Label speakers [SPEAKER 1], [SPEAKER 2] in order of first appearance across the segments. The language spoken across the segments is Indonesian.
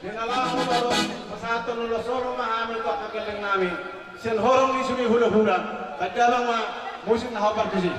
[SPEAKER 1] Dinalang mo lolo, sa ato lolo, solo mahamil ko kagaling namin. Sin horong ni sumi hula-hula, kagabang musik na hapar kasi.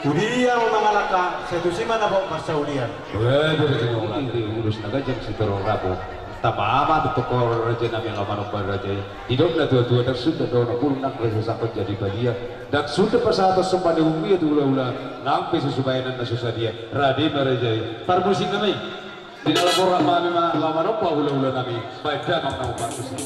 [SPEAKER 1] Udiya mo mga laka, sa tusima na po masaulian.
[SPEAKER 2] Pwede rin yung lagi, ulus na gajang si Toro Rabo. Tamama tu kor raja nami laman upar raja. Hidup na tua-tua dan sudah doa puluh nak raja sampai jadi badia. Dan sudah pasal atas sembah umi itu ula-ula nampi sesubayanan na susah dia. Radim raja. Parmusik nami. Di dalam orang mami laman upar ula-ula nami. Baik dah mak upar musik.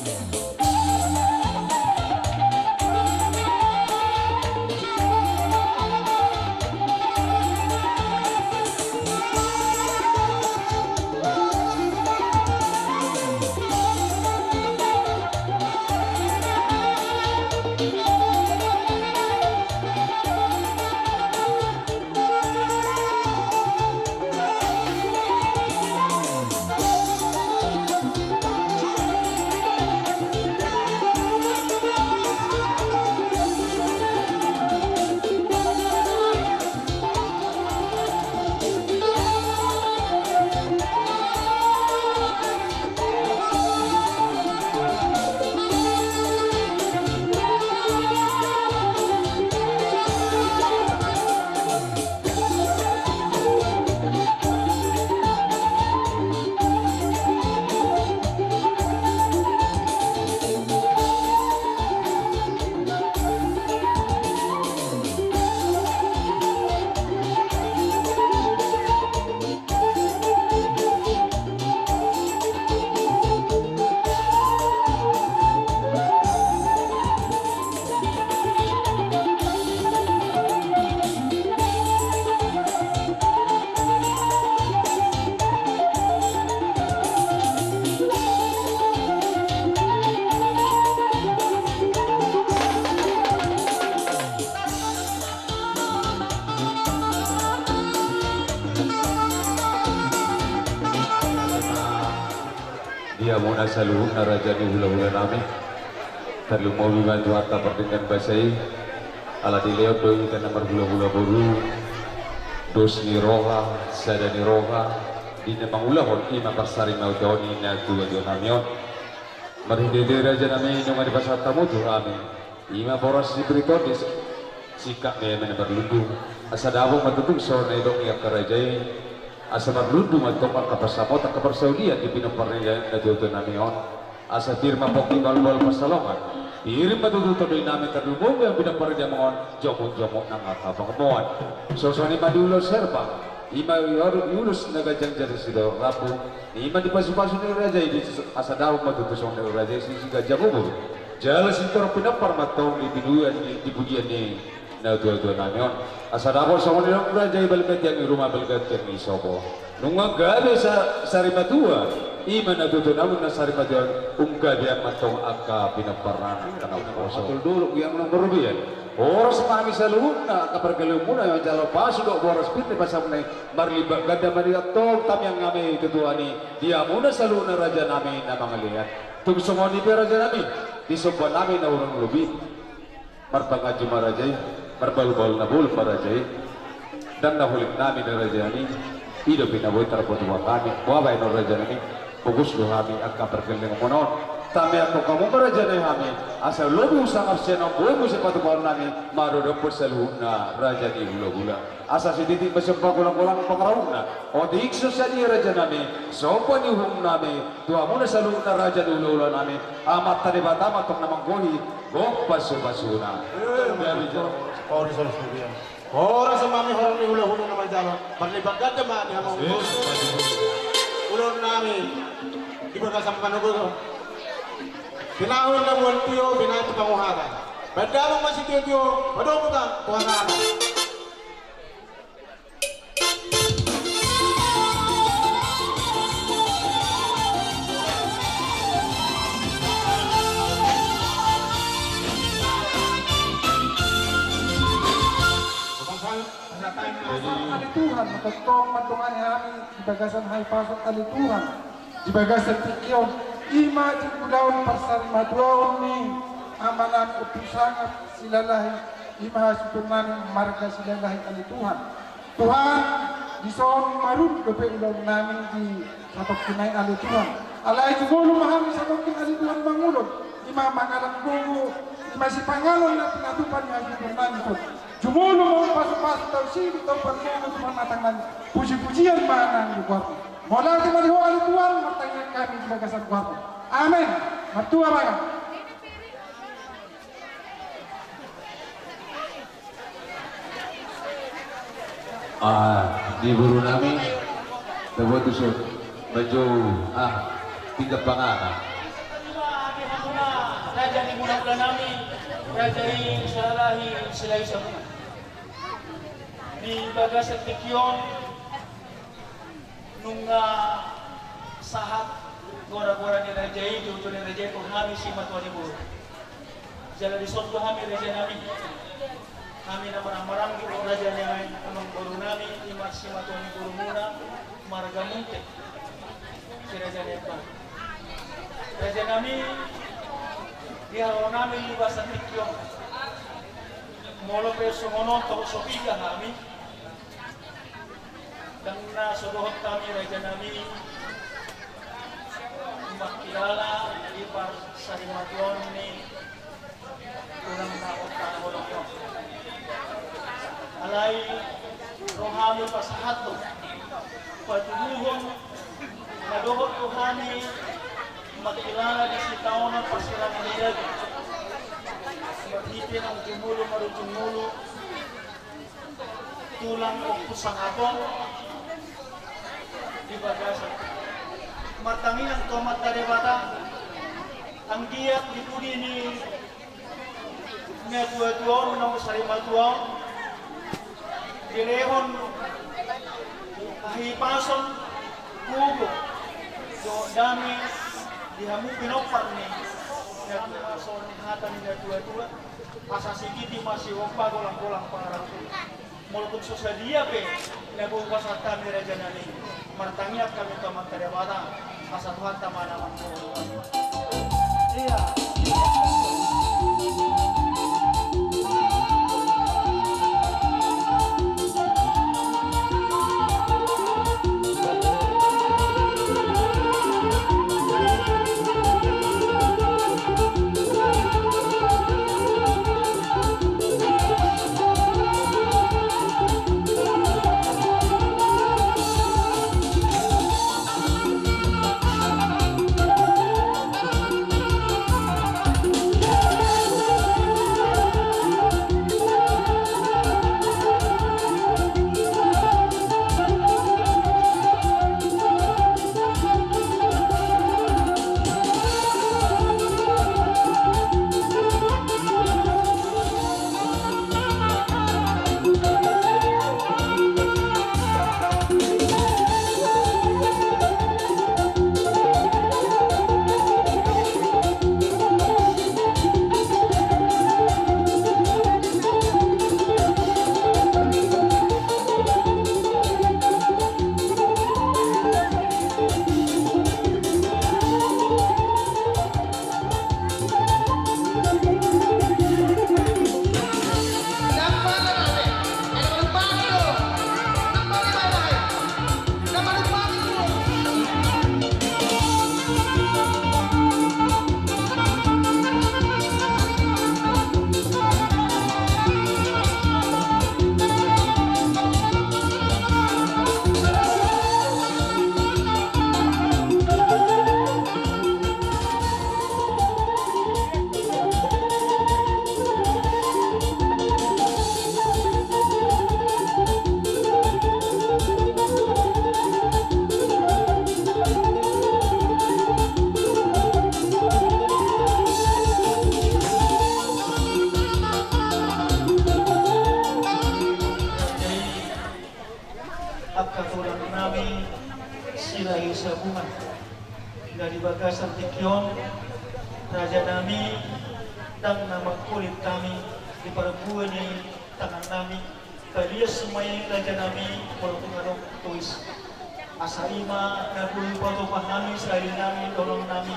[SPEAKER 2] Dia muna saluhun na raja ni hula-hula nami. Terlalu mau dibantu harta pertinggan basai. Ala dileot doi kan nomor hula-hula buru. Dos ni roha, sada ni roha. Di nemang ulahon ima kasari mau doni na dua dua namion. Marhide raja nami nunga di pasar tamu tu kami. Ima boras di beritonis. Sikap ni mana berlundu. Asa dawong matutung sore dong ia kerajai. Asa berlundu matokal kapasamo tak kaparsaudian di pinoparnya na dua dua namion. Asa firma poki bal-bal pasalongan. Irim matututo doy namin kadulmong yang pinaparnya mohon jomok-jomok ng akapangamuan. Sosoni madulo serba. Ima yulus nagajang jari sido rapu. Ima di pasu-pasu ni raja di asa daw matutusong ni raja si gajagobo. Jala sintor pinapar matong di biduan di pujian ni na dua-dua namion. Asa daw sa ni raja balikat yang rumah balikat yang isobo. Nunga gabe sa sarimatua. Ima natutunaw na sarimatua ungga dia matong akka pinaparan kanang poso. Atul dulu yang nomor biyan. Oras mami sa luhun na kapargalaw muna yung jalo paso do oras piti pasam na marliba ganda mariatong tamyang ngami tutuan ni dia muna sa luhun na raja namin na mga lihat. Tugsungon ni raja namin di subuan namin na urang lubi marpangad yung marajay marbalbal na bul marajay dan nahulik namin na raja namin ido pinaboy tarapot buwan kami buwabay na raja namin pugus lo kami ang kapargalaw muna Tami ako kamu beraja na kami asal lobu sang absen ang buhay mo sa patubaran namin marudapos sa luhun na raja ni hula-hula asa si titik masyampa kulang-kulang pangaraw na o diikso sa ni raja namin so panihong namin tuwa mo na sa luhun na raja ni hula-hula namin amat tanibata matok namang gohi gok paso-paso na
[SPEAKER 1] Ora sa mami horong ni hula-hula naman dyan Parlibagat naman ni hamang ulon namin ibagasang panugo Pinahon na buwan tiyo, binato panguhatan. Pagdamang masih tiyo, padong mo ka, kuhangatan.
[SPEAKER 3] Alituhan, matagtong matungan namin di bagasan hay pasok alituhan di bagasan tikyon ima di pudaon pasar maduaon ni amanan utusangat silalahi ima hasutunan marga silalahi alituhan Tuhan di soon marun dope ulang namin di satok kinay alituhan alay jugolo mahami satok kinay alituhan mangulon ima mangalang gugu ima si pangalon na pinatupan ni hasutunan ito Jumulo mo paso-paso daw sino daw pagmuno tumanatang puji-pujian manang lugar Mula di maliho alituan, matanya kami di bagasan kuarto. Amin. Matua baga.
[SPEAKER 2] Di buru nami tebot usut menjauh tiga panganan.
[SPEAKER 4] Raja ni bulan nami, raja ini salahi silai sabun. Di bagasan tikyon nung sahat gora-gora ni raja ini, ujung ni raja itu kami si matuan ibu. Jalan di soto kami raja nami. Kami na marang-marang gitu raja ni amang guru nami, imar si matuan ibu muna, marga muntik. Si raja ni apa? Raja nami di halaman namin lugas sa tikyon. Molo peso ngono to sopika kami. Dan nasuduhot kami raja nami makilala ipar sa himatuan ni kurang naot tanahulong ko. Alay rohami pasahato patuduhon naduhot ko kami makilala di si taon ng pasilang nilad. Maghitin ang jumulo marujumulo tulang o pusang abong di bagasan. Martangin ang tomat na debata ang giyak di pudi ni Metuatuan ng Sarimatuan dilehon ahipason kugo do dami dihamu pinopar ni Metuatuan hatan ni Metuatuan asa sigiti masih wampa golang-golang parang mulkun susadia pe nabukas at kami raja nani martangiap kami tomat na debata asa Tuhan tamanaman ko. Iya. Dari bagasan tikyon raja nami dan nama kulit kami di perempuan ni tangan nami kalias semuanya raja nami walaupun ada tuis asa ima naguli bato nami selain nami tolong nami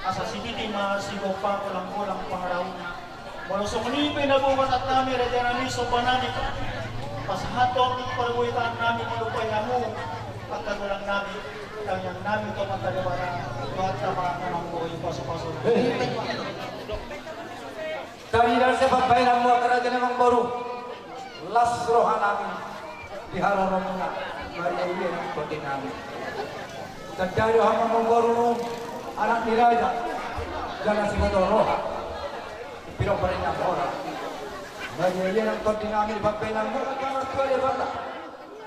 [SPEAKER 4] asa sikiti ma si gopa kulang-kulang pangaraw walau sumenipe nabukas at nami raja nami sopanani pasahaton perbuitan nami malupayamu pagkatulang nami yang nami tomat dari bara buat sama namanggoy paso-paso.
[SPEAKER 5] Dari sepat bayan mo kerajaan namang baru las rohanami diharorong na mari uwi ng pati namin. Terjadi hama membaru anak diraja. Jangan si Roha. Pero pa rin ako orang. Nagyayan ang koordinami ni Pagpenang mo at kamar ko ay bata.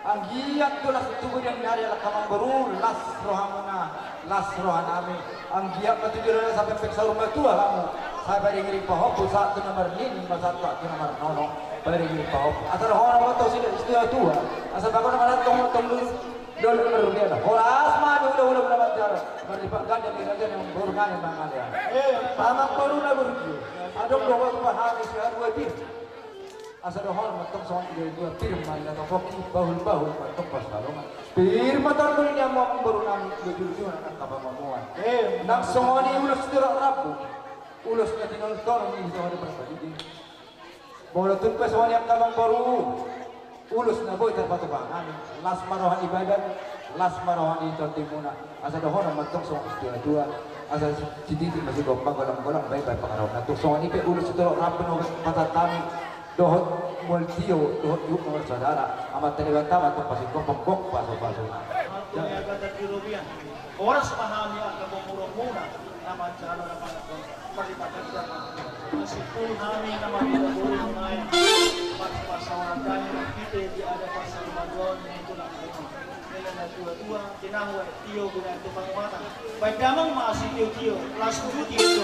[SPEAKER 5] Ang giyak ko las tubo yang dari ala kamang baru las roha mo na las roha namin. Ang giyak na tujuh na sampai peksa rumah tua kamu. Saya pada ngiring pahop satu nomor lini satu nomor nono. Pada ngiring pahop. Asal roha mo to sila istiwa tua. Asal bago naman tong dulu. Dolo nomor dia. Horas mah udah naman jaro. Berlipat dan diraja yang burungan yang mangalya. Sama baru na burungan. Adong doa pahami siya dua tim. Asal doa matong soal dua tim mana to koki bahul matong pasalongan. Pir matong ko niya mo ang burungan jujur ang kapamuan. Nang songoni ulos dira rabu. Ulos na tinol tono ni songoni prasadi. Bola tun pa songoni ang kamang baru. Ulus na boy terpatubangan. Las marohan ibadat, las marohan itu timuna. Asal doa matong soal dua. Asal citi masih gombang golong baik pengaruh. Nah tuh soal ini ulus itu rapi nomor mata kami dohot multio dohot yuk nomor saudara amat terlibat tamat tuh pasti gombang pasu.
[SPEAKER 4] Yang kata Kirubian, orang sepahami akan memurung muna nama cara nama perlibatan kita. Meskipun kami nama kita boleh mengayak pasal orang kita di ada pasal 52 itu lah. Nilai dua tinahu tio guna itu pengumuman. Baik damang masih tio langsung cuti itu.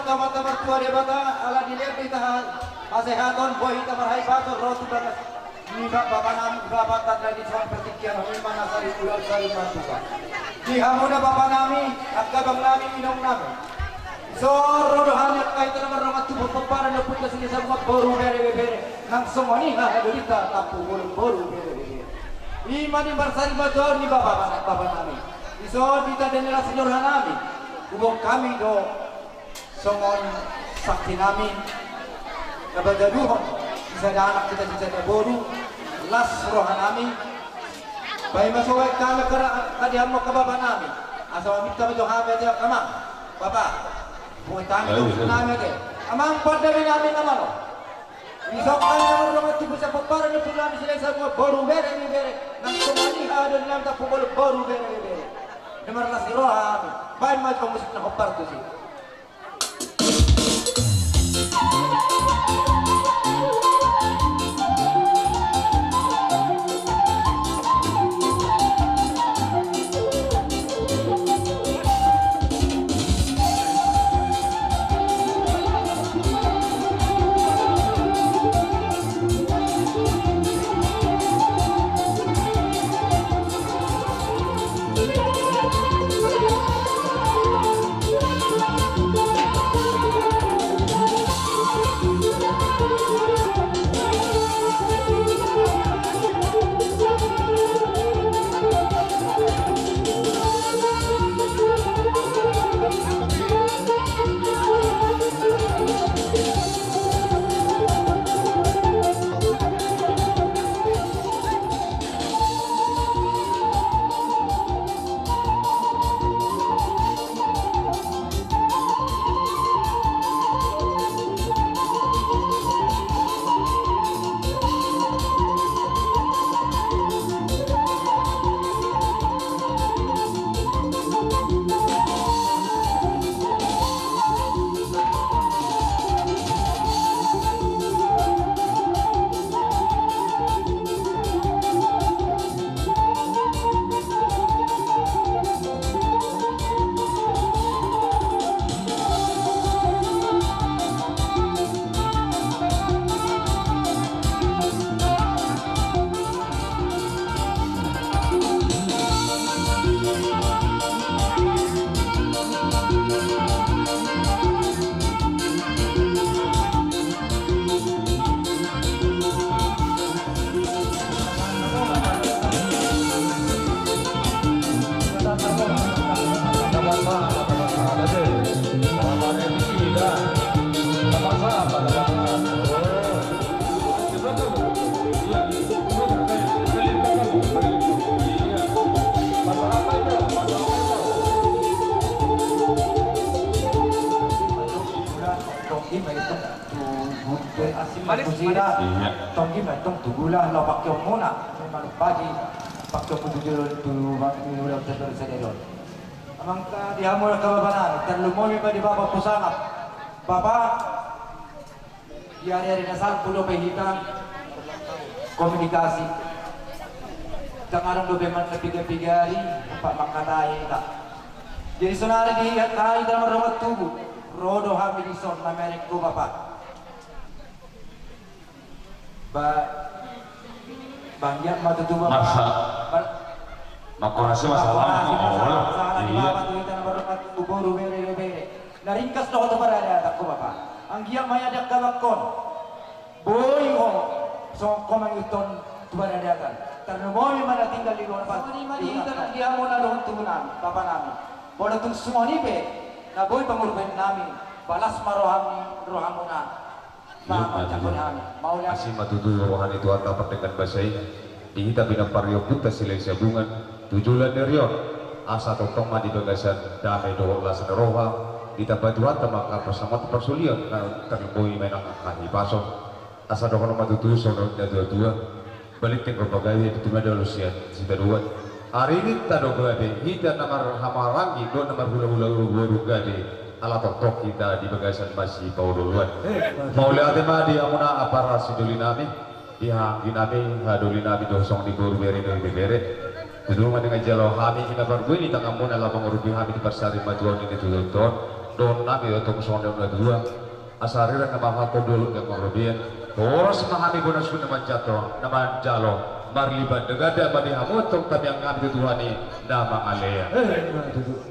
[SPEAKER 5] Tamat tua dia bata ala dilihat kita asehaton boy kita marhai batur roti batas ni bapak nam bapak tadi soal pertikian kami mana sari ular sari matuka di hamuna bapak nami agabang nami minum nami so rodohan yang kaitan nomor rumah tubuh peparan yang punya sini semua baru bere nang semua ni ha kita tapu baru bere imani bersari batur ni bapak nami so kita dengar sejauh nami ubong kami do songon sakti nami nabagaduhon isa na anak kita sa boru las roha nami bayi masaway kami kadihan mo kababa nami asa mamit kami doon kami at amang baba pumunta kami doon nami at amang padami namin naman o isok kami naman naman tibo sa pagpara na pulami sila sa mga boru bere nang sumaniha doon namin tapos boru bere naman las roha nami bayi mas pamusik na kaparto siya tonggi may itong tubulte asim kusina.
[SPEAKER 2] Iya.
[SPEAKER 5] Tonggi may itong tugulan lo pakyong muna. May malupagi pakyong pududulol tubulang tetol sa delon. Amang ka dihamol kababanan, terlumoy pa di baba pusangap. Baba, diari-ari nasal pulo pahitan komunikasi. Tangarang dobe man napiga-pigari, apa makatayin ka. Jadi sonari dihihat tayo dalam rumah tubuh. Rodo Hamilison na merek ko bapak. Banyak matutuwa
[SPEAKER 2] Masa?
[SPEAKER 5] pa.
[SPEAKER 2] Makonasi masalah. Iya.
[SPEAKER 5] Naringkas na ko ito para natak ko bapak. Ang giyak mayadak kalakon. Boy ho. So komang iton tuwa na datan. Karena boy mana tinggal di luar pa. Ini mah dihitan dia mo na doon tunan bapak namin. Bodo tung semua ni be. Na boy pangurban namin. Balas rohamuna. Mama cakon namin. Maulah
[SPEAKER 2] Masih matutuyo rohani Tuhan dapat dengan bahasa ini. Dihita binang pario puta silai sabungan. Tujulan nerion. Asa totong ma di bagasan damai doa lasan roha. Dita Tuhan tamang bersama persulian. Terleboi menang kahi pasok. Asa doa matutuyo sono dua-dua. Balik ke berbagai itu ada lusian. Sida dua. Hari ini tado gade, kita namar hamarangi, do namar hula-hula gade, ala tok kita di bagasan masih bau duluan. Mau lihat tema dia muna apa rasi dolinami, dia ginami hadolinami dosong di buru beri do bere. Dulu mana ngajalo kami kita baru ini tangga muna lah mengurubi kami di persari majuan ini tuh don nami untuk soalnya dua. Asari nama hakko dulu yang mengurubian. Terus mahami bonus pun nama jalo. Marliban negada bani hamutok tapi yang kami tujuani nama alea.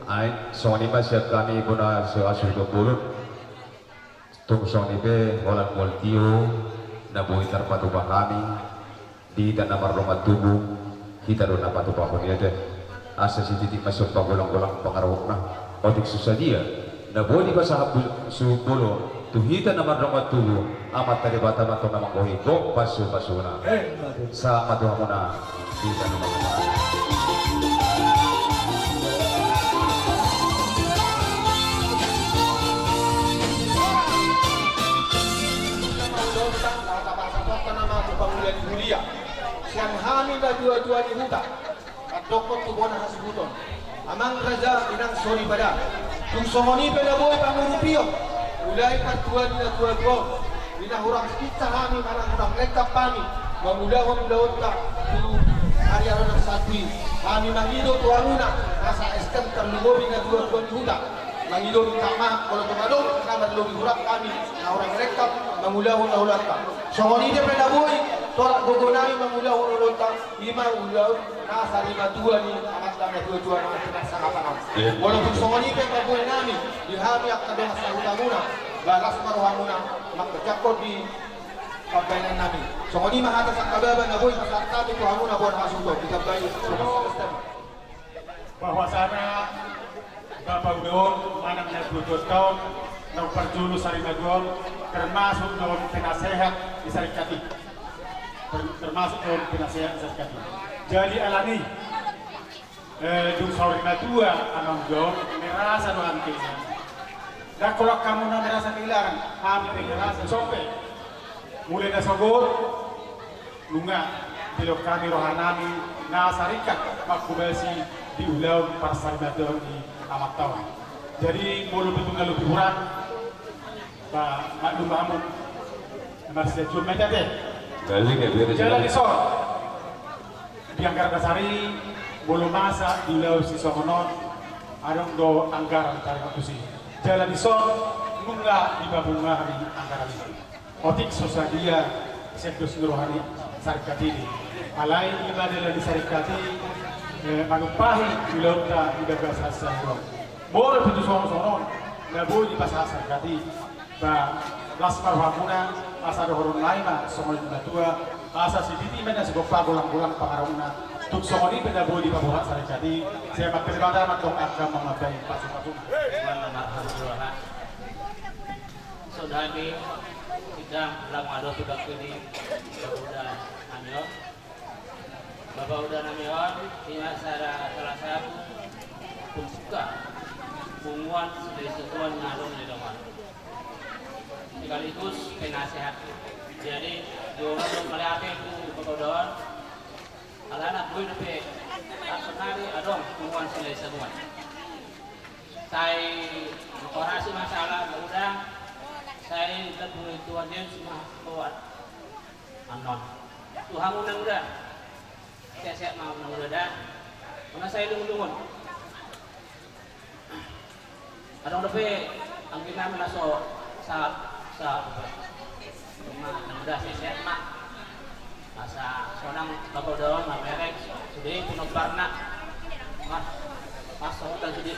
[SPEAKER 2] Ay, soni masih kami guna seasul kebulut. Tung soni be walan multio nabuhi terpatu kami di tanah rumah tubuh kita dona patu pakon ya deh. Asa si titik masuk pagulang-gulang pengaruhna. Otik susah dia. Nabuhi pasah subulu. Tuhita nama rumah tubuh amat tadi bata mato nama kohi kok pasu-pasuna sa matu hamuna kita nama rumah
[SPEAKER 1] siang hamil na dua-dua di huta at dokot tubona hasibuton amang raja inang sori pada kung somoni penaboy pangurupio mulai patuan na dua-dua ina hurang kita kami marang hurang lekap kami mamulawan ta tu hari-hari ng satwi kami mangido tuaruna nasa estem terlumobi na dua-dua di huta mangido di kama kalau tumadong kamar lobi hurang kami na hurang lekap mamulawan na hulang ta somoni de penaboy torak gogonami mamulawan na ta lima ulaw nasa lima dua ni amat dami dua-dua na pinasakapan walaupun somoni penaboy nami dihami ak kadang sa utamuna balas maruhamuna magkajakod di pagkainan namin so kung di mahatas ang kababan na boy masaktabi ko hamuna buwan nakasundo kita bayo
[SPEAKER 6] bahwa sana Bapak Udon manang na 22 tahun ng Parjulo sa Rinagol termasuk noon pinasehat di Sarikati termasuk noon pinasehat di Sarikati jadi alani dung sawri na dua anong Udon merasa doon kisa dan kalau kamu na merasa kehilangan kami merasa sope mulai na sagot lunga bilog kami rohanami na sarikat magkubasi di ulaw para sa Rinagol di amat tawa jadi mulu betul lebih kurang ba maklum amun masih cuma jadi
[SPEAKER 2] balik ya biar
[SPEAKER 6] jalan di sor di Anggar Dasari bulu masa di laut si Sokonon adong do anggaran tarik aku sih jalan di sor nunggah di babunga hari anggaran ini otik sosadia sekdos nurohani Sarikati ini alai ibadah di Sarikati magumpahi di laut ta di gagas hasa boleh pintu sono nggak boleh di pasar Sarikati ba lasmar hamuna asa dohoron laima somol tua asa si titi mena segopa gulang-gulang pangarawuna tuk somoli beda boleh di pabuhat Sarikati saya makribada matong agam mamabai pasu-pasu
[SPEAKER 7] Saudari kita lamado sudah kini sudah amil Bapak udah namion ini salah satu pun suka punguan dari sesuatu ngalung di rumah sekaligus penasehat. Jadi dua melihatnya itu kemudian anak gue lebih senari adong hubungan selesai semua. Saya korasi masalah udah saya lebih tuan dia semua kuat anon. Tuhan unang udah saya mau unang udah dah. Karena saya lungun. Adong lebih ang ginamit na sa udah saya mak masa sonang bago doon mamerek sudi pinagbar na mas hotel sudi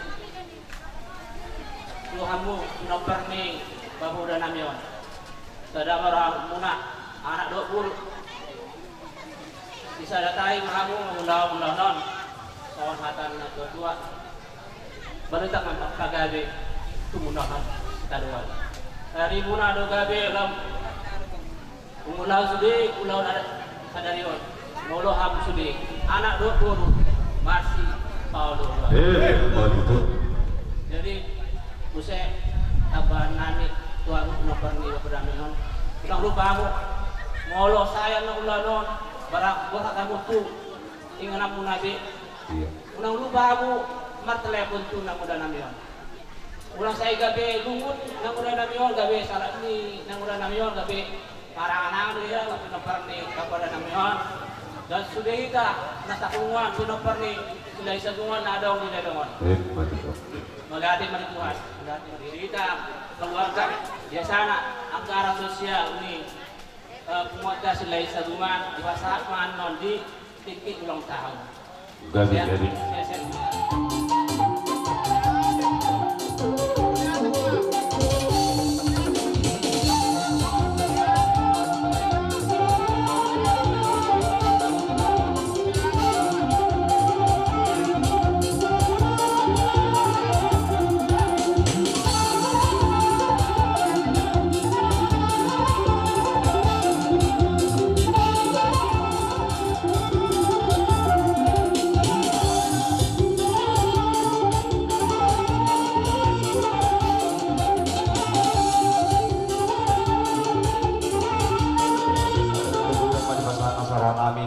[SPEAKER 7] Tuhan mo pinagbar ni bago doon namin yun sada marang muna anak 20 bisa datay mahamu mula-mula nun sa hatan na tua balita kan kagabi tumunahan taduan hari muna do gabi lam umulah sudi ulah sadarion molo ham sudi anak 20 masih Paulo
[SPEAKER 2] begitu.
[SPEAKER 7] jadi use taban nani tuan nomor ni pedamion ulang lupa mo molo saya na ulah non barang buat kamu tu ingat namu nabi
[SPEAKER 2] Iya.
[SPEAKER 7] ulang lupa mo mar telepon tu nang udah namion ulang saya gabe lungut nang udah namion gabe salah ni nang udah namion gabe parang anak dia pinopar ni kepada namion dan sudah kita nasakungan pinopar ni sudah isagungan na daw nila doon
[SPEAKER 2] Begitu.
[SPEAKER 7] magati man Tuhan magati man kita keluarga biasa na ang karang sosial ni pumunta sila isagungan iwasahan man non di tikit ulang tahun
[SPEAKER 2] Gabi dari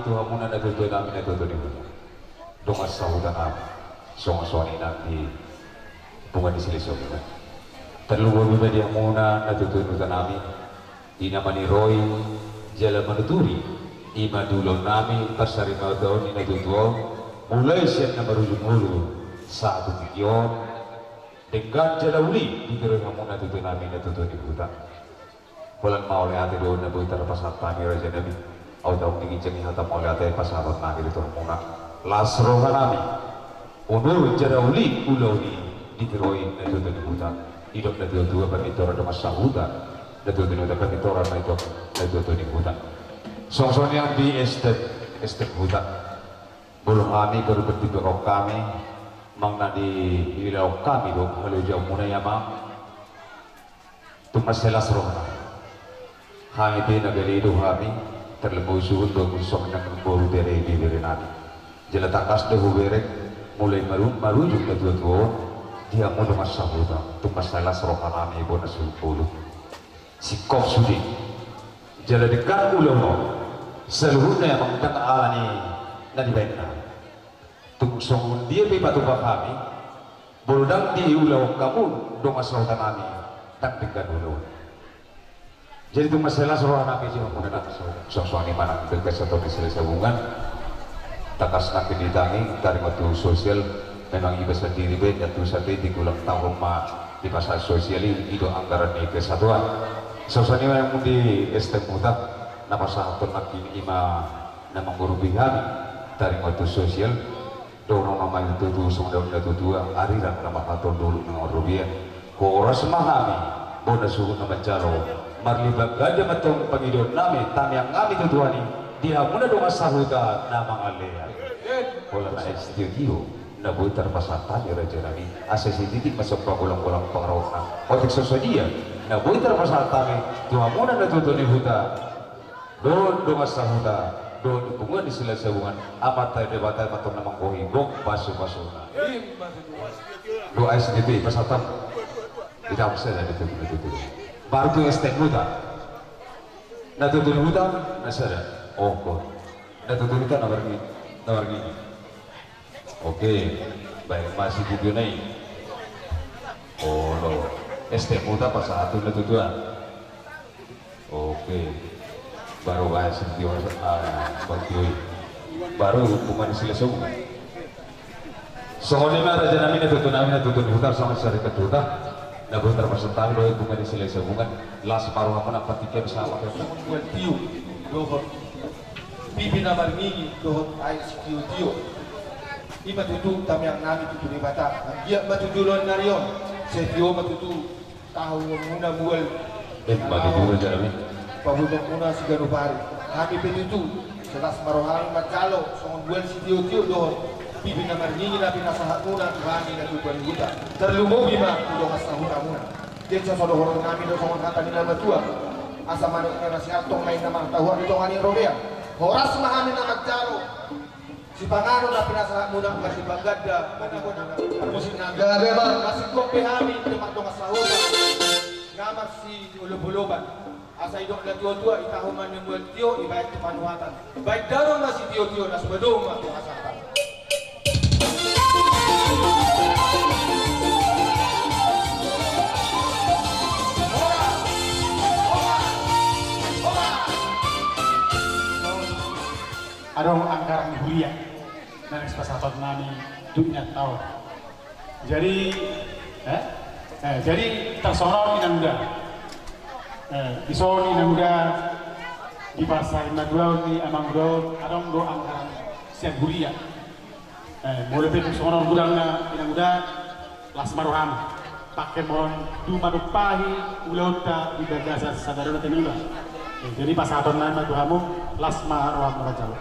[SPEAKER 2] Tuhan muna natutunan namin natutunin mo. Dungas sa hudan namin. Song-soni namin bunga di silisog na. Terluwa dia muna natutunan namin. Di naman ni Roy, jala manuturi. Ima dulong namin, pasarima daw ni natutuwa. Mulai siya na marulong-ulong sa ating bigyon. Dengan jala uli, di pero nga muna natutunan namin natutunin kita. Walang mauli ate doon na buhay tarapasan kami Raja Nabi. Au daw tingin jeng hatam oleh ate pasabat nagi itu muna lasro kanami unur jara uli uloni ditiroi na itu di hutan hidup na dua pemitora de masahuda na itu di pemitora na itu di hutan song-song yang di estet hutan belum kami baru bertiga kami mang na di ilaw kami dong halu jauh muna yama tumas lasro kanami kami di nagalido kami terlebih suhun dua musuh yang berburu dari nabi. Jala takas dehu berek mulai marujuk ke dua dia mau dengan sahuda tumas salah rohanami ibu nasul puluh. Si kau sudi jala dekat ulomo seluruhnya mengundang alani nadi benda. Tungsong dia bebatu kami boludang di ulau kamu dengan sahuda kami tak dekat ulomo. Jadi itu masalah seorang anak itu menggunakan sosok ini mana berkes atau selesai hubungan takas nak ditangi dari waktu sosial memang ibu sendiri beda tuh satu di ulang tahun rumah di pasar sosial itu anggaran ini kesatuan sosok ini yang di STM muda nama satu nak ini ima nama guru kami dari waktu sosial dorong nama itu tuh sudah dua ariran nama kantor dulu nama rupiah koras mahami bonus suku nama jalo marlibat gajah matong pangidon namin yang kami tutuani dia muna doang sahuda namang alea wala na studio na buitar pasatan ya Raja Nabi asasi titik masuk pagulang-gulang pangarawak na otik sosodia na buitar pasatan dia muna natutuni huda doon doang sahuda doon bunga di sila sabungan amat tayo debatay matong namang kohigong baso-baso na doa SDP pasatan tidak bisa dari itu baru tuh estek hutan. Nah tutun hutan, nasara. Oh kok. Nah tutun hutan nawar gini. Oke, baik masih video naik. Oh lo, estek hutan pas satu nah tutuan. Oke, baru bahas video baru bukan selesai bukan. Soalnya raja namina tutun hutan sama syarikat hutan. Nah bentar persentan doa bukan selesai bukan. Las paruh apa nak patikan sama.
[SPEAKER 5] Buat tiu, dohor. Bibi nama ngigi dohor air tiu. Iba tutu tam yang nami tutu di bata. Dia matutu lon narion. Setio matutu tahu muna mual.
[SPEAKER 2] Bagi dulu raja namin.
[SPEAKER 5] Pabudok muna si Ganupari. Kami petutu. Selas marohang macalo. Songon bual si tiu dohor. Bibi nama ngigi nabi nasahat muna kami na tutuan huta. Terlumo bima tudo hasta huta muna. Dia sa dohor kami do songon kata ni nama tua. Asa manuk na si atong may namang tahuan ito ngani robea. Horas mahami na macalo. Si Pangano na pinasahat muna kasi Bagada, musin naga, kasi kopi kami, teman dong asahoba, ngamar si ulub-uluban, asa idok na tua-tua, itahuman yung buwan tiyo, ibayad ke panuhatan. Baik darong na si tiyo-tiyo, na subadong nga itong asatan.
[SPEAKER 6] Adong anggaran huria. Nah, kesepakatan nami dunia tahu. Jadi, jadi tersorong inangga, disoni inangga di pasar Madura di Amang Road, adong do anggaran siang huria. Boleh betul sorong gudangnya inangga las maruham, pakai mon du madupahi ulota di bagasa sadarana tenila. Jadi pasar nami maduhamu las maruham merajal.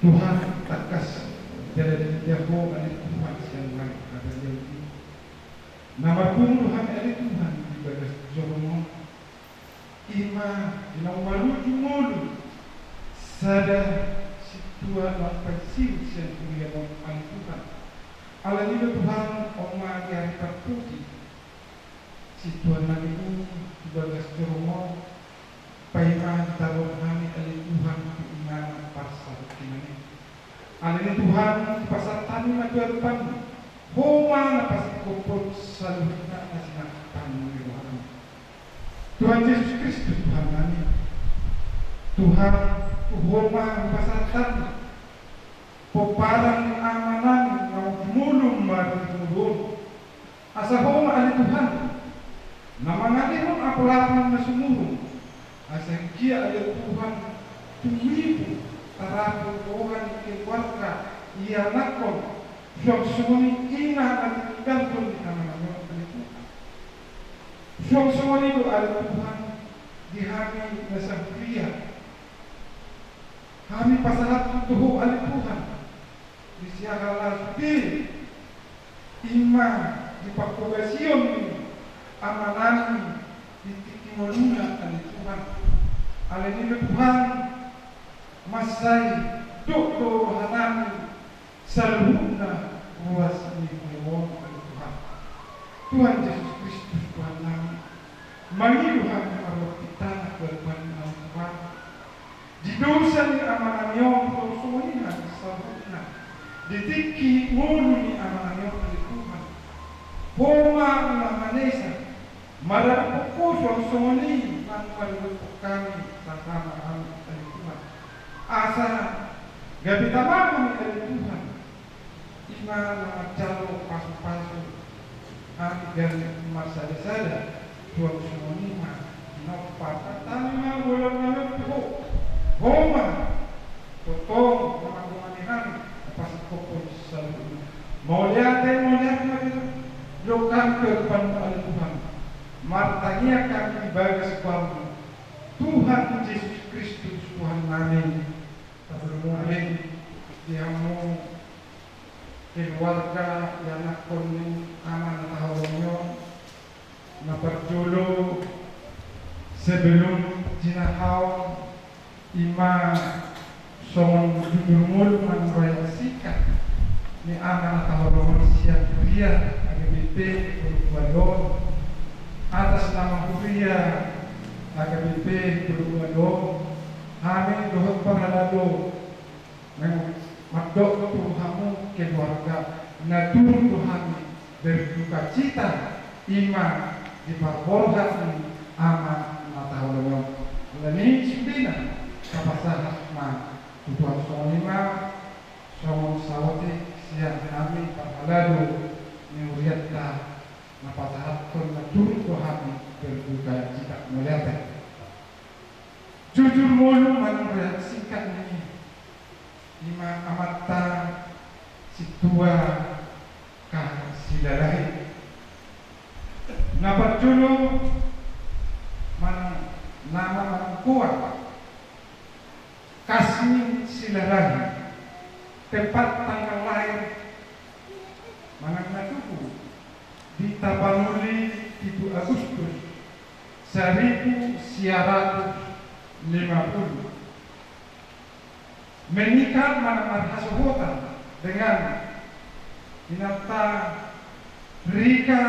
[SPEAKER 3] Tuhan takas dari Yahweh ali Tuhan siang lang ada jadi nama Tuhan ali Tuhan di bagas jomo ima dinawalu jumulu sada situa lapan siu siang kuliah ali Tuhan ala ni Tuhan oma yang terpuji situa nabi di bagas jomo Paima taruh kami oleh Tuhan iman pasar kini. Alini Tuhan di pasar tani maju depan. Homa na pasti kumpul salurna nasina kami Tuhan. Tuhan Yesus Kristus Tuhan kami. Tuhan homa di pasar tani. Peparang amanan yang mulung marumurun. Asa homa ali Tuhan. Namangalihon apalaran na sumurong. Asa kia ali Tuhan tumibu tarapu Tuhan keluarga ia nakon. Suang-suang ina at gantun di naman ali Tuhan. Suang-suang itu ali Tuhan di kami na sangkriya. Kami pasahat tuho ali Tuhan. Di siya di ima di pagkogasyon amanan di tikimoluna ali Tuhan. Alin nila Tuhan masay do hanami sa luhod na buwas ni Panginoon ali Tuhan. Tuhan Yesus Kristus Tuhan namin. Mangiluhan ng araw kita na kwerpan ng Tuhan. Di dosa ni amanan niyo susunin na sa luhod na. Ditiki mulo ni amanan niyo ali Tuhan. Homa na manesa. Marapok po ang sumuli ng palulupok kami sa kamaan ali Tuhan. Asa gabi tamang kami ali Tuhan. Ima mga jalo paso-paso kami galing marsada-sada tuwag sumuli na napapatami mga ulang namin po. Homa totoo na magumanihan napasok po sa lupa. Mauliatin Lokan ke depan oleh Tuhan. Martanya kami bagas kami Tuhan Yesus Kristus Tuhan kami. Terlalu diamu keluarga yang nakon aman tahunnya na perjulu sebelum jinahau ima somong judul mengoyaksikan ni aman tahunnya siang pria AGBP Purworejo atas nama Huria AGBP Purworejo kami dohot pangalado ng magdok Tuhanmu keluarga na turun Tuhan berduka cita iman di parborhat ni aman matahulunyo lani sudina kapasahat na Tuhan sonima somong sawati siang kami pangalado ni Uriatta napatahaton na turun Tuhan berduka cita melihat jujur mulu man reaksikan ni lima amata situa kah silarahi napat dulu man nama man kuat kasmi silarahi tempat tanggal lahir manang natuku di Tapanuli 7 Agustus 1950 menikah manamar hasuhotan dengan Hinata Rika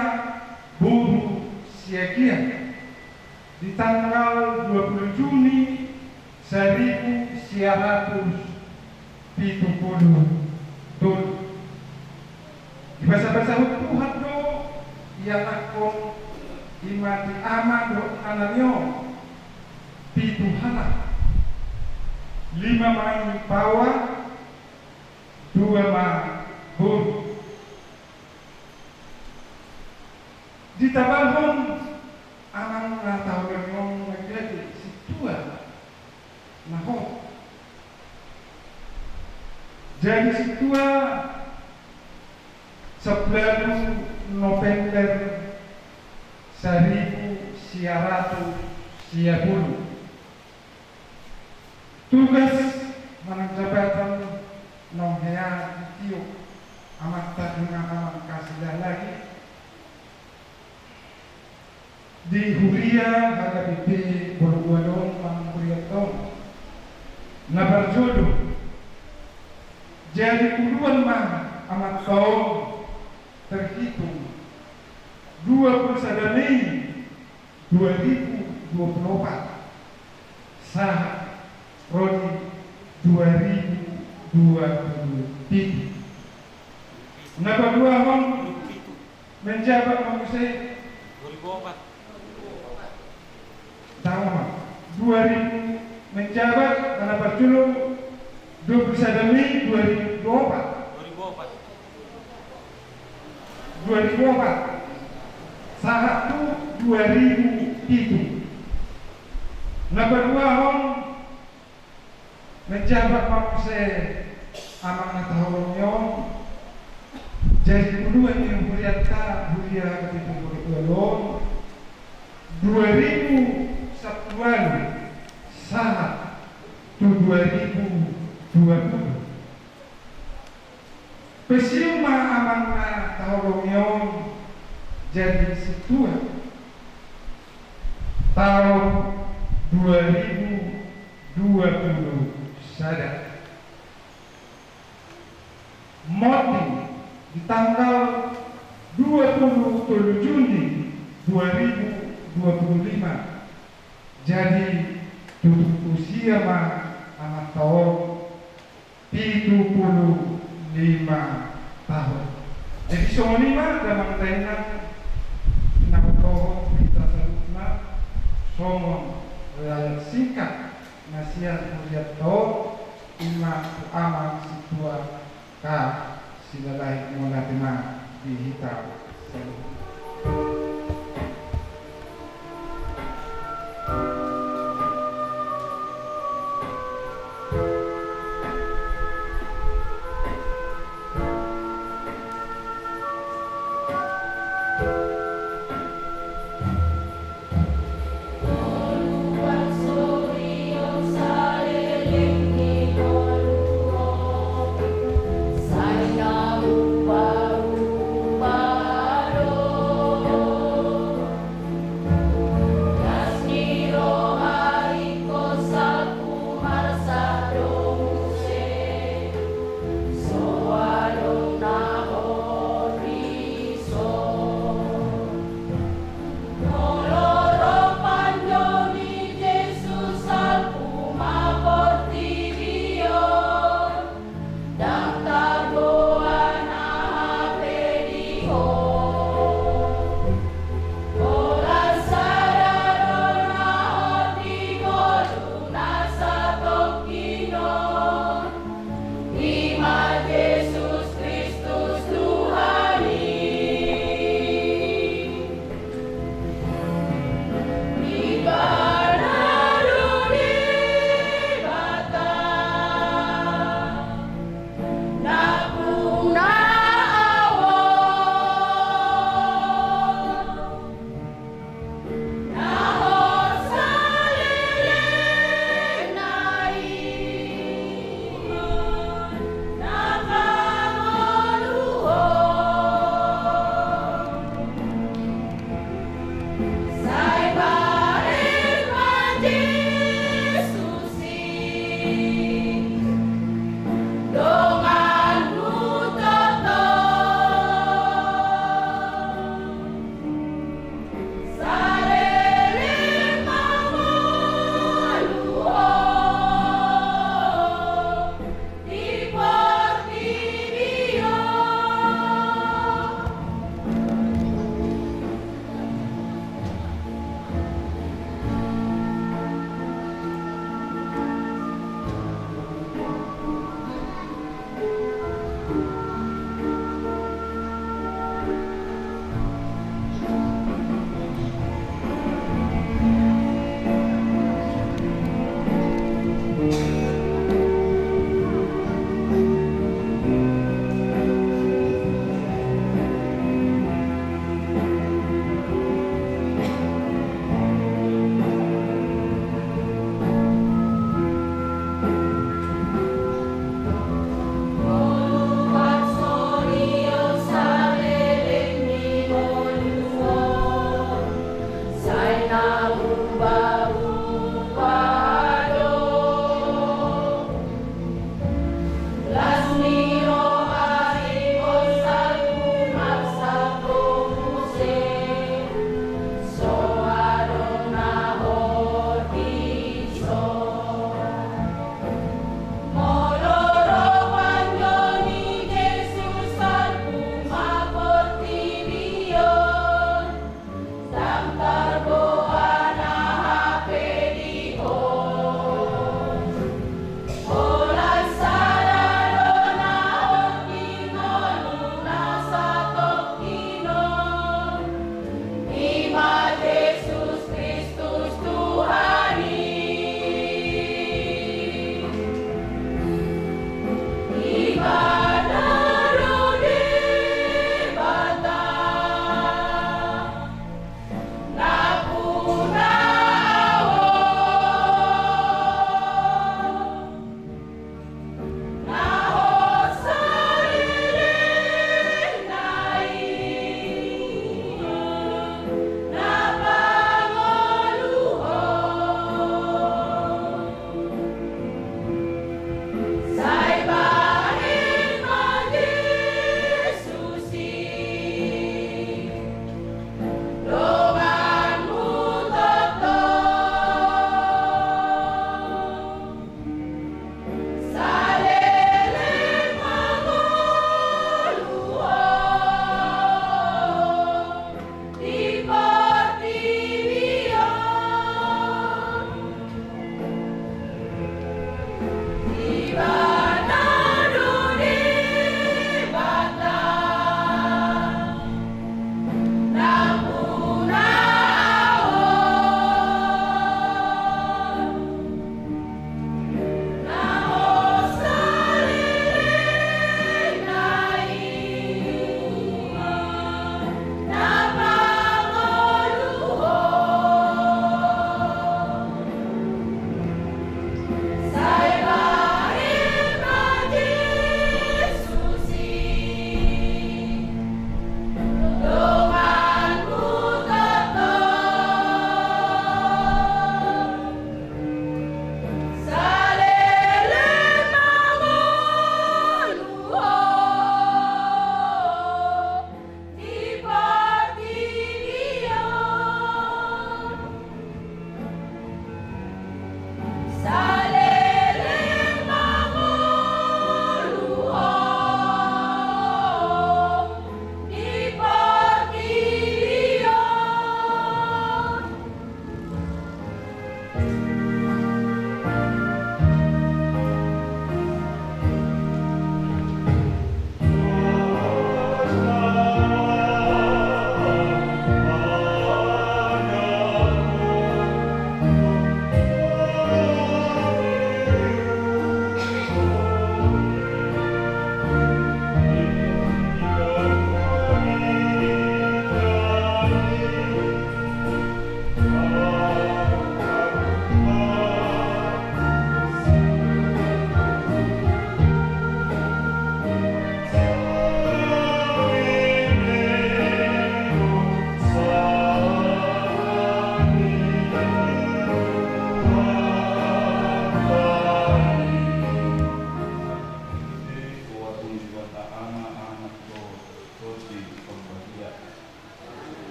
[SPEAKER 3] Buru Siagian di tanggal 20 Juni 1970 Tun di bahasa Tuhan do yang akon imati aman do ananyo pituhana 5 main bawah 2 mabur di tabalhon amang natau ngomong menjadi situa naho jadi situa 11 November 1990 tugas menjabatan Nonghea Titiuk amat dengan aman kasidah lagi di Huria HGBP Purworejo Mangkuriaton na berjodoh jadi puluhan mah amat kaum terhitung 21 Mei 2024 sah Rodi 2023. Nomor 2 Hong menjabat menguasai
[SPEAKER 7] 2004.
[SPEAKER 3] tahun 2000 menjabat karena berjuluk 21 Mei 2004 sah 2007. Nomor 2 Hong menjabat menguasai amanah tahun jadi kedua yang berliata Huria Kepiting Kurikulum 2001 sangat 2020 Pesiuma amanah tahun jadi setua tahun 2020 sadar Moti di tanggal 27 Juni 2025 jadi tutup usia anak tahun 75 tahun. Jadi semua 5 dalam tenan 6 tahun kita salutna semua singkat nasihat melihat tahun 5 aman situa ka silalai monatema di hitam.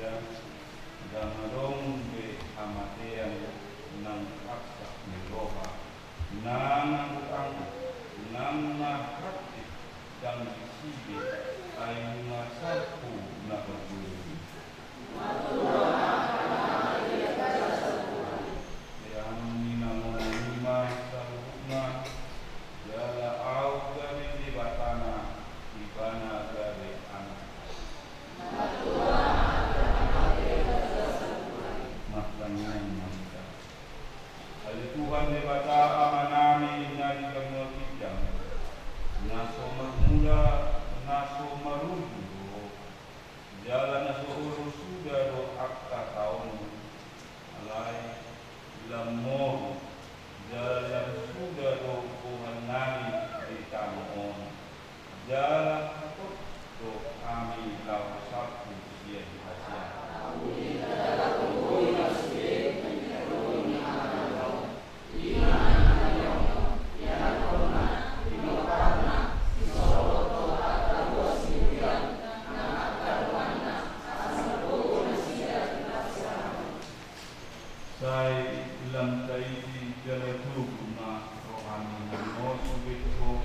[SPEAKER 8] dan adong be amatean nang aksa niroha nang utang nang praktik dan disibe ay masarpu na berburu yang minamulima sarupna jala au dari di batana ibana dari anak maklangan mangka ali Tuhan di bata amanami nari kemulkijang naso marmula naso marudu jalan naso urus sudah do akta tahun alai lamor jalan sudah do kuhanani di tanah jalan do kami lawan satu dia di Asia Sai ilang taiti jalatu na rohani namo subito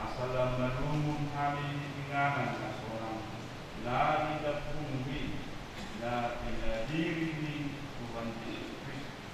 [SPEAKER 8] asalam malumun kami inganan na seorang na didapungwi na pinadiri ni Tuhan Yesus Kristus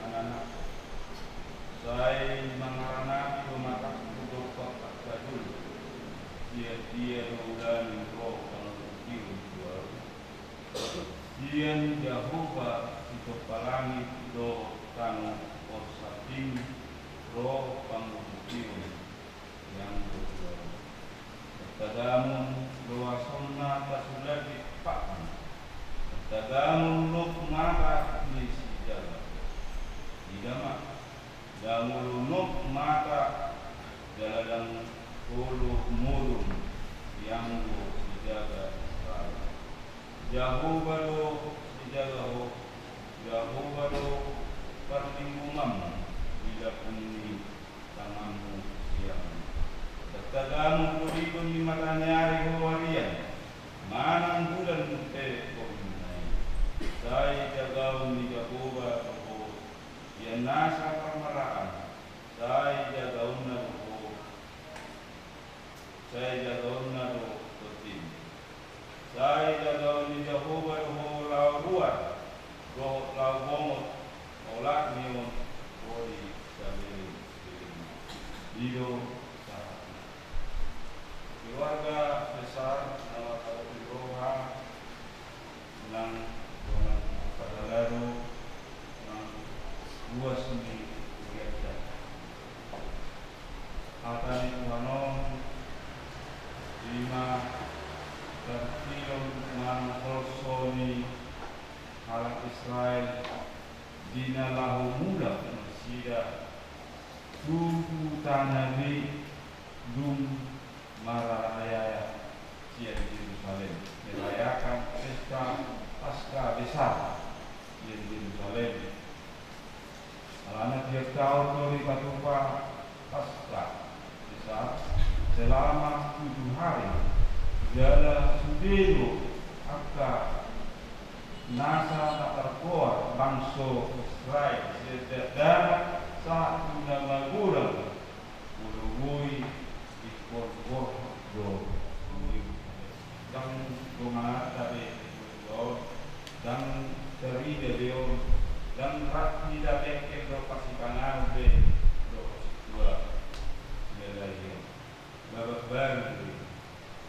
[SPEAKER 8] anak-anak saya mengarana pematak untuk kotak gadul dia udan roh pengkiu dia Jehovah itu palangit do kanu osating roh pengkiu yang kedua tadamun luasonna tasulagi pakan tadamun luk mata di sejalan idama damulunuk mata jalan ulu murun yang dijaga jauh baru dijaga jauh baru perlindungan tidak puni tanganmu siang terkadang kurikun di matanya hari hawarian manang bulan teleponai saya jaga uni Jehovah yang nasa permaraan saya jaga unna kotin saya jaga uni Jehovah lau ruat lau bomot olak nion koi sabili Dio keluarga besar nama Roha ng Padalaro ng buwas ni Uganda. Atani Tuhanon, 5 tertilong ng Horsoni alat Israel dinalahu mula sida tuhu tanami dum marayaya siya di Jerusalem merayakan pesta Paskah besar di Jerusalem Alana dia tahu dari batupa pasca bisa selama 7 hari dia sudiro akka nasa tatarkoa bangso Israel sedana saat sudah magulang ulugui ikor do dan gomana tadi dan dari dia dan rat tidak bekel do pasipangan be do dua lagi baru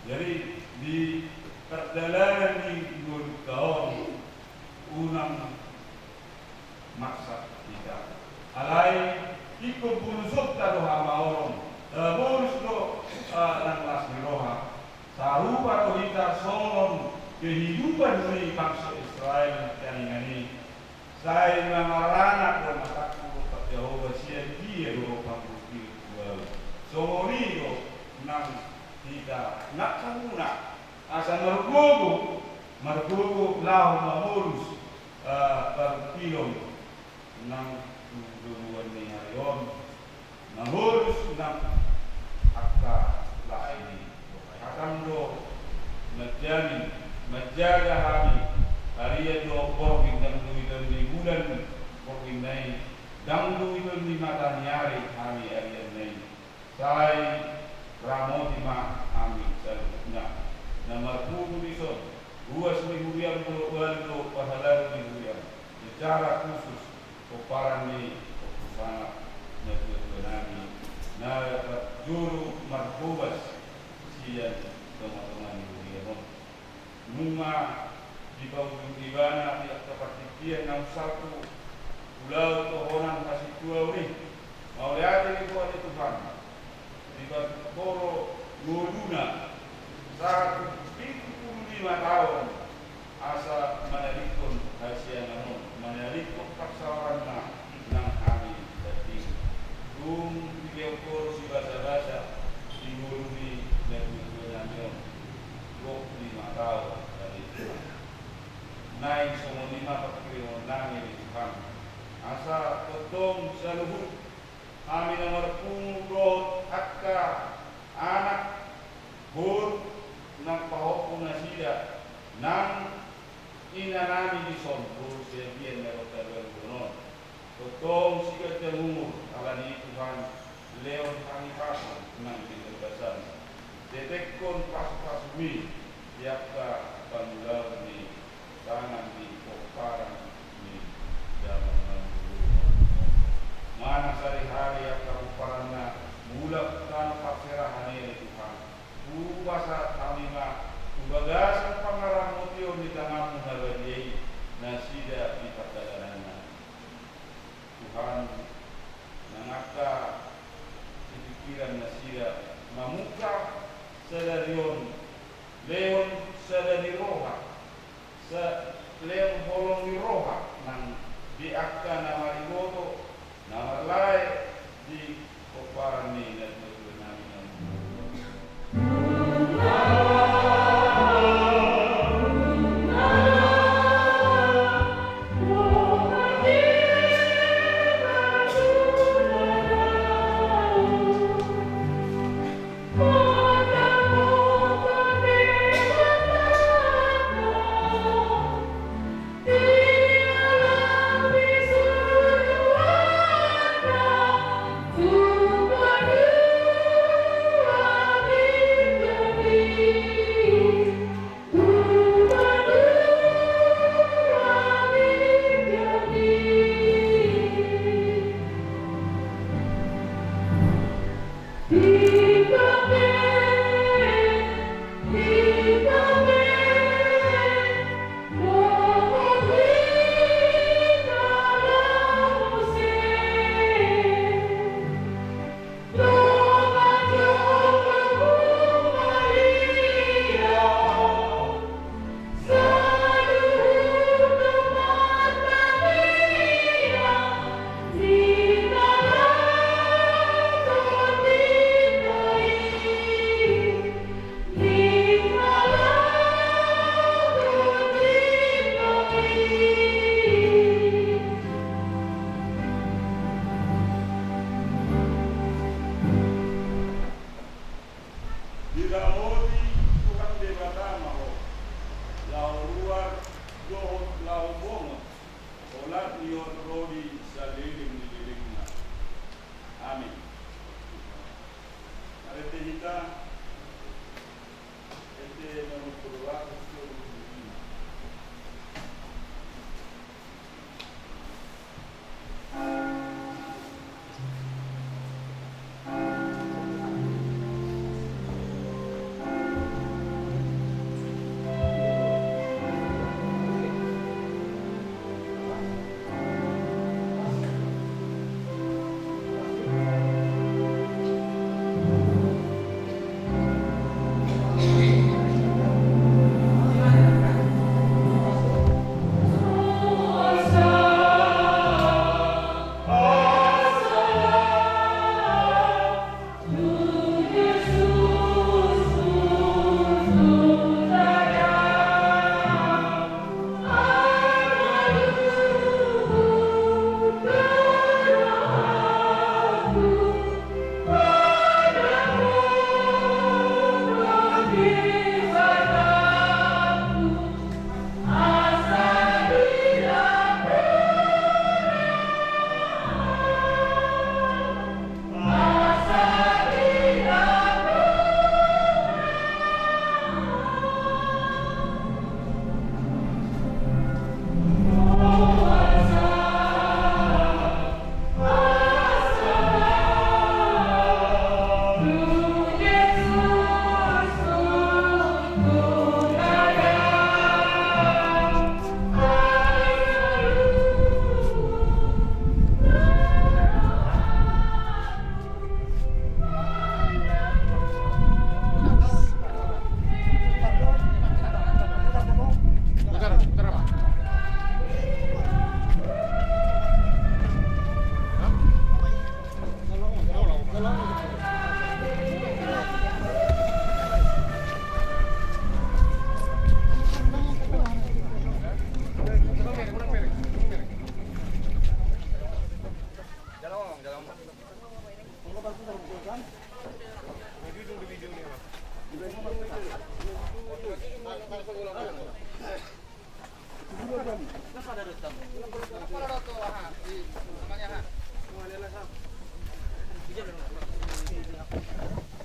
[SPEAKER 8] jadi di perjalanan di tahun unang maksud kita alai ikut bunusuk tado hama orang bonus do langlas miroha sarupa to kita solon kehidupan dari bangsa Israel yang ini saya mengarana dan mataku Jehovah sia dia do pangkuti somorido nang tidak nak kamuna asa margogo lahu mamurus perkilom nang tuduhan ni ayon mamurus nang akka laini akan do menjaga kami hari do porking dan duitan di bulan porking nai dan duitan di mata nyari kami hari nai saya ramotima kami selanjutnya nomor 10 dison 2 yang bulan do pahalan mingguan secara khusus keparan ni sana nami na juru marhubas sian teman-teman mingguan bunga di bawah ibana di kepartian yang satu pulau tohonan kasih tua ini mau lihat ini buat itu kan di Boro Guduna saat 75 tahun asa menalikun hasil namun menalikun paksawan nang kami tadi dia Boro si bahasa di Guru di negeri Namion 25 tahun dari naik semua 5 perkiraan nangis di Tuhan asa ketong seluruh kami nomor punggot akka anak hur ng pahokong na sila ng ina namin di sonpur sa biyan na rotagal kuno totong sikat ng umur ala ni Tuhan leon pangipasok ng pinagbasan detekon pasok-pasok yapka panulaw ni tangan di pokparang ni dalam mana sehari-hari yang kabupaten na mulak kan pakserahan ni Tuhan puasa kami ma bagasan pangarang mutio di tangan mengalami nasida di perjalanan Tuhan nangaka pikiran nasida mamuka sedarion leon sedari roha leon bolong di roha nang diakka nama iboto nama lain di koparan ni dan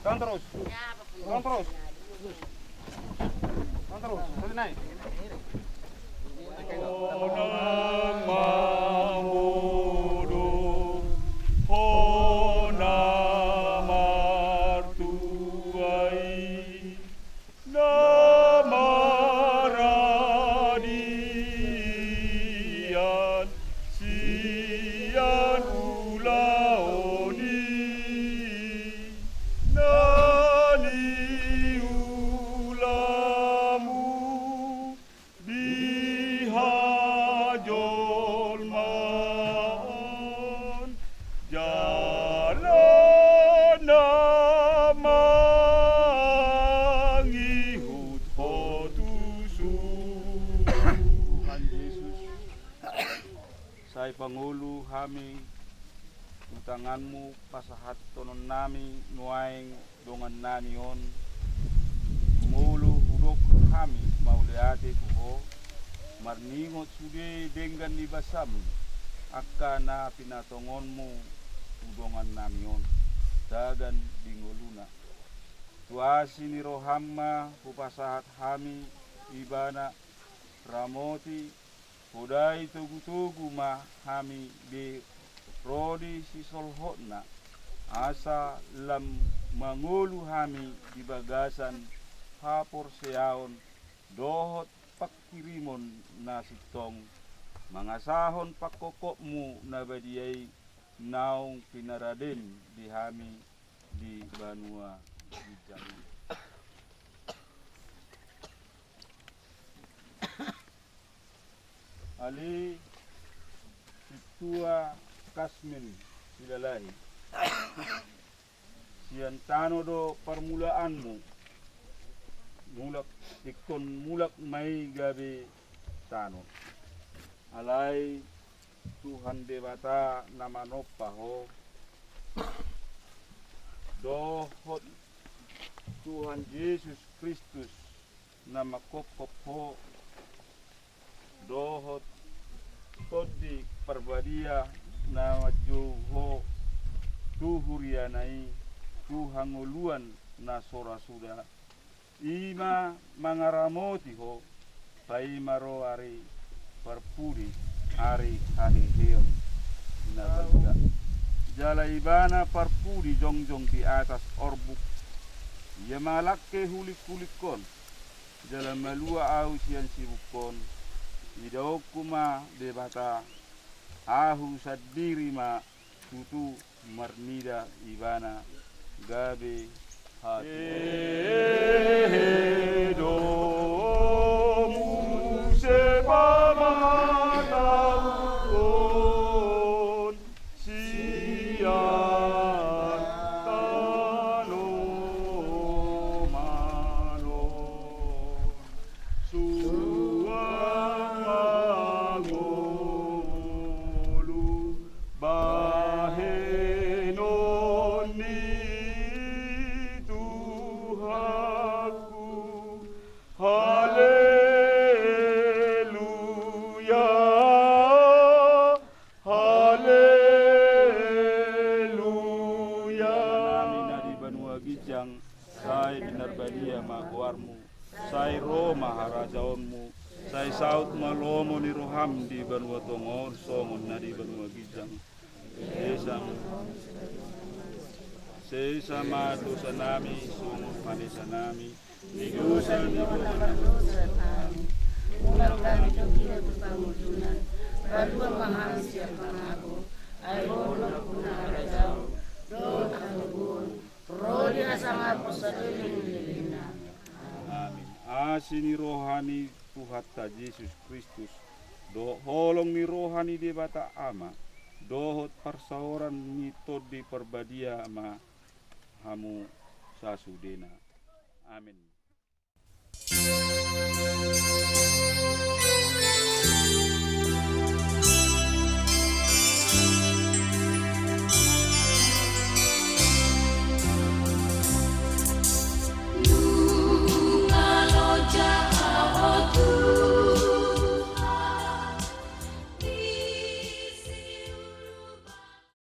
[SPEAKER 6] Down terus. Down terus. Down terus. Terus naik.
[SPEAKER 8] Sai Pangulo hami utanganmu pasahat tonon nami nuaing dongan nanion mulu hudok kami mauliate kuho marningot sude denggan di basam akana pinatongonmu udongan namion dagan dingoluna tuasi ni rohamma pupasahat hami ibana ramoti Podai tugu-tugu mah hami di rodi si solhotna asa lam mangulu hami di bagasan hapor seaon dohot pakirimon nasitong mangasahon pakokokmu nabadiai naung pinaraden di hami di Banua Gijang. Ali Situa Kasmin Silalahi Sian tano do permulaanmu mulak ikon mulak mai gabe tano alai Tuhan Dewata nama nopaho dohot Tuhan Yesus Kristus nama kokopho dohot todi perbadia na juho tuhurianai tuhanguluan na sora suda ima mangaramoti ho pai maro ari perpuri ari hahiheon na balga jala ibana perpuri jongjong di atas orbuk ya malakke hulik-hulikon jala malua au sian sibukon Idau kuma debata ahu sadiri ma tutu marnida ibana gabe hati do muse pamanaun sian tano manon Sai binarbadia maguarmu, sai Roma harajaonmu, sai saut malomo ni roham di Banua Tongon, songon na di Banua Gijang. Sesama dosa nami, sungguh panisa nami, di dosa di
[SPEAKER 9] ulang kami kita berpangudunan, Banua mahal siapa aku, ayo puna rajau, don agun. Rodi asang pusadilina.
[SPEAKER 8] Amin. Asini rohani Tuhatta Yesus Kristus. Do holong ni rohani debata ama. Dohot parsaoran ni todi perbadia ama hamu sasudena. Amin.